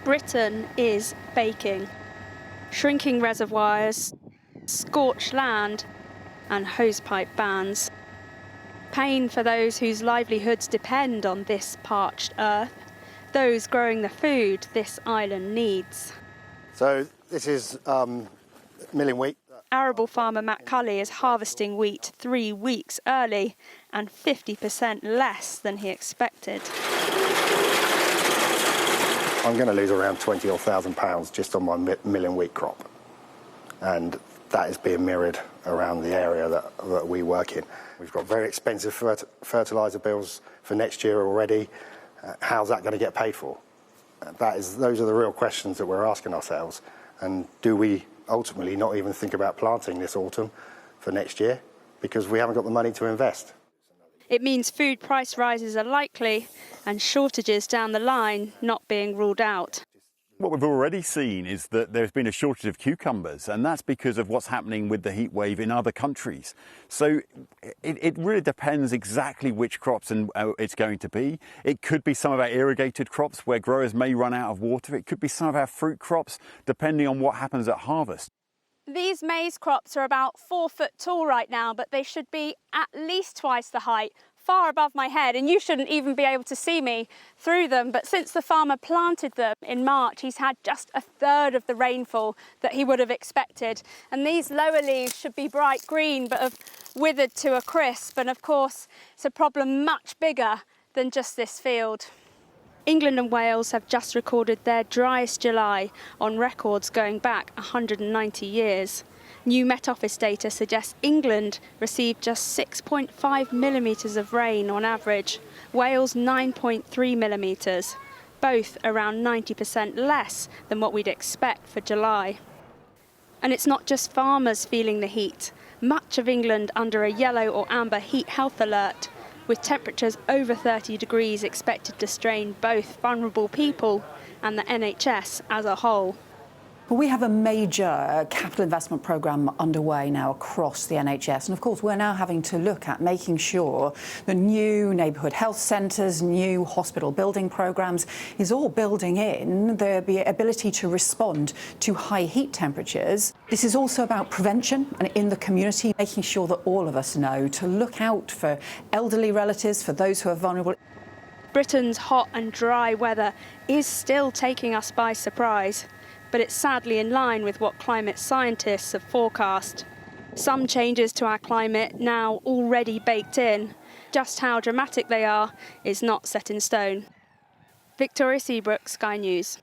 Britain is baking. Shrinking reservoirs, scorched land and hosepipe bans. Pain for those whose livelihoods depend on this parched earth, those growing the food this island needs. So this is milling wheat. Arable farmer Matt Cully is harvesting wheat 3 weeks early and 50% less than he expected. I'm going to lose around £20,000 just on my milling wheat crop. And that is being mirrored around the area that we work in. We've got very expensive fertiliser bills for next year already. How's that going to get paid for? Those are the real questions that we're asking ourselves. And do we ultimately not even think about planting this autumn for next year because we haven't got the money to invest? It means food price rises are likely and shortages down the line not being ruled out. What we've already seen is that there's been a shortage of cucumbers, and that's because of what's happening with the heat wave in other countries. So it really depends exactly which crops and it's going to be. It could be some of our irrigated crops where growers may run out of water. It could be some of our fruit crops, depending on what happens at harvest. These maize crops are about 4 foot tall right now, but they should be at least twice the height, far above my head, and you shouldn't even be able to see me through them. But since the farmer planted them in March, he's had just a third of the rainfall that he would have expected. And these lower leaves should be bright green, but have withered to a crisp. And of course, it's a problem much bigger than just this field. England and Wales have just recorded their driest July on records going back 190 years. New Met Office data suggests England received just 6.5 millimetres of rain on average, Wales 9.3 millimetres, both around 90% less than what we'd expect for July. And it's not just farmers feeling the heat. Much of England under a yellow or amber heat health alert, with temperatures over 30 degrees expected to strain both vulnerable people and the NHS as a whole. Well, we have a major capital investment programme underway now across the NHS, and of course we're now having to look at making sure the new neighbourhood health centres, new hospital building programmes is all building in the ability to respond to high heat temperatures. This is also about prevention and in the community, making sure that all of us know to look out for elderly relatives, for those who are vulnerable. Britain's hot and dry weather is still taking us by surprise, but it's sadly in line with what climate scientists have forecast. Some changes to our climate now already baked in. Just how dramatic they are is not set in stone. Victoria Seabrook, Sky News.